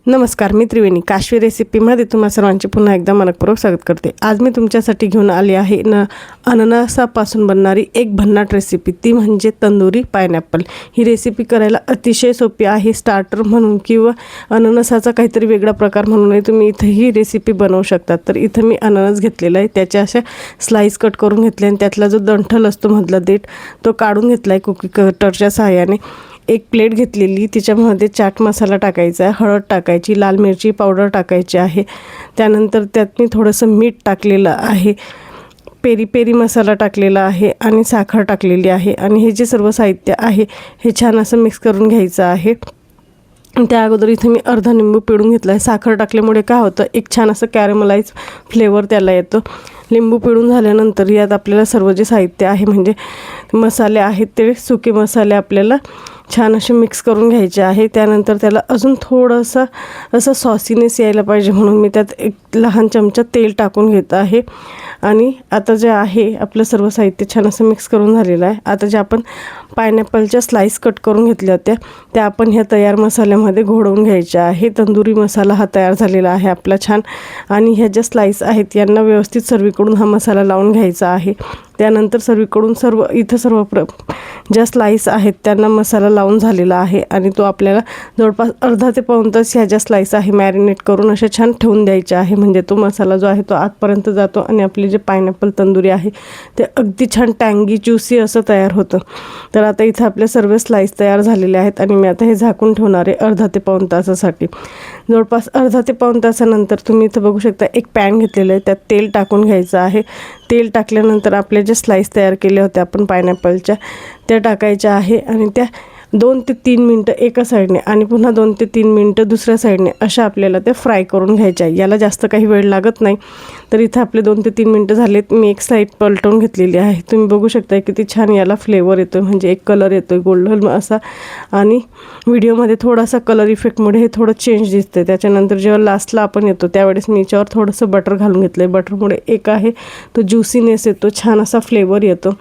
नमस्कार, मी त्रिवेणी काशवी रेसिपीमध्ये तुम्हा सर्वांचे पुन्हा एकदा मनपूर्वक स्वागत करते। आज मी तुमच्यासाठी घेऊन आली आहे अननसापासून बनणारी एक भन्नाट रेसिपी, ती म्हणजे तंदुरी पायनॅपल। ही रेसिपी करायला अतिशय सोपी आहे। स्टार्टर म्हणून किंवा अननसाचा काहीतरी वेगळा प्रकार म्हणूनही तुम्ही इथे ही रेसिपी बनवू शकता। तर इथं मी अननस घेतलेला आहे, त्याच्या अशा स्लाइस कट करून घेतले आणि त्यातला जो दंठल असतो मधला देठ तो काढून घेतला आहे कुकी कटरच्या सहाय्याने। एक प्लेट घेतलेली, तिच्यामध्ये चाट मसाला टाकायचा आहे, हळद टाकायची, लाल मिरची पावडर टाकायची आहे, त्यानंतर त्यात मी थोडंसं मीठ टाकलेलं आहे, पेरी पेरी मसाला टाकलेला आहे आणि साखर टाकलेली आहे। आणि हे जे सर्व साहित्य आहे हे छान असं मिक्स करून घ्यायचं आहे। त्या अगोदर इथे मी अर्धा लिंबू पिळून घेतला आहे। साखर टाकल्यामुळे काय होतं, एक छान असं कॅरमलाइज फ्लेवर त्याला येतो। लिंबू पिळून झाल्यानंतर यात आपल्याला सर्व जे साहित्य आहे म्हणजे मसाले आहेत ते सुके मसाले आपल्याला छान असे मिक्स करून घ्यायचे आहे। त्यानंतर त्याला अजून थोडंसं असं सॉसीनेस यायला पाहिजे म्हणून मी त्यात एक लहान चमचा तेल टाकून घेत आहे। आणि आता जे आहे आपलं सर्व साहित्य छान असं मिक्स करून झालेलं आहे। आता जे आपण पायनॅपलच्या स्लाइस कट करून घेतल्या होत्या त्या आपण ह्या तयार मसाल्यामध्ये घोळवून घ्यायच्या आहे। तंदुरी मसाला हा तयार झालेला आहे आपला छान। आणि ह्या ज्या स्लाइस आहेत यांना व्यवस्थित सर्वीकडून हा मसाला लावून घ्यायचा आहे। त्यानंतर सर्वीकडून ज्या स्लाइस आहेत त्यांना मसाला लावून झालेला आहे आणि तो आपल्याला जवळपास अर्धा ते पाऊण तास ह्या ज्या स्लाइस आहे मॅरिनेट करून अशा छान ठेवून द्यायच्या आहे, म्हणजे तो मसाला जो आहे तो आतपर्यंत जातो आणि आपली जे पायनॅपल तंदुरी आहे ते अगदी छान टँगी ज्युसी असं तयार होतं। तर आता इथं आपले सर्व स्लाइस तयार झालेले आहेत आणि मी आता हे झाकून ठेवणार आहे अर्धा ते पाऊण तासासाठी। जवळपास अर्धा ते पाऊण तासानंतर तुम्ही इथं बघू शकता एक पॅन घेतलेलं आहे, त्यात तेल टाकून घ्यायचं आहे। तेल टाकल्यानंतर आपल्या ज्या स्लाइस तयार केल्या होत्या आपण पायनॅपलच्या त्या टाकायच्या आहे आणि त्या 2 ते 3 मिनटं एका साईडने आणि पुन्हा 2 ते 3 मिनटं दुसऱ्या साईडने अशा आपल्याला त्या फ्राय करून घ्यायच्या आहे। याला जास्त काही वेळ लागत नाही। तर इथं आपले 2 ते 3 मिनटं झालेत। मी एक साईड पलटवून घेतलेली आहे। तुम्ही बघू शकता किती छान याला फ्लेवर येतो, म्हणजे एक कलर येतो गोल्डन असा आणि व्हिडिओमध्ये थोडासा कलर इफेक्टमुळे हे थोडं चेंज दिसतं। त्याच्यानंतर जेव्हा लास्टला आपण येतो त्यावेळेस मी याच्यावर थोडंसं बटर घालून घेतलं आहे। बटरमुळे एक आहे तो ज्युसीनेस येतो, छान असा फ्लेवर येतो।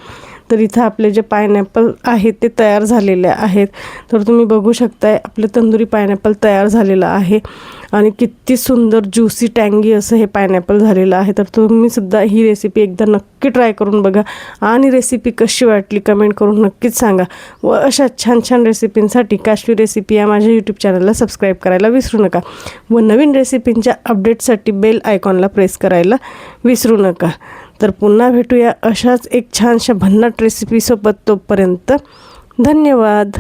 तर इथं आपले जे पायनॅपल आहेत ते तयार झालेले आहेत। तर तुम्ही बघू शकताय आपलं तंदुरी पायनॅपल तयार झालेलं आहे आणि किती सुंदर ज्युसी टँगी असं हे पायनॅपल झालेलं आहे। तर तुम्ही सुद्धा ही रेसिपी एकदा नक्की ट्राय करून बघा आणि रेसिपी कशी वाटली कमेंट करून नक्कीच सांगा। व अशा छान छान रेसिपींसाठी काशवी रेसिपी या माझ्या यूट्यूब चॅनलला सबस्क्राईब करायला विसरू नका व नवीन रेसिपींच्या अपडेटसाठी बेल आयकॉनला प्रेस करायला विसरू नका। तर पुन्हा भेटूया अशाच एक छानशा भन्नाट रेसिपीसोबत। तोपर्यंत धन्यवाद।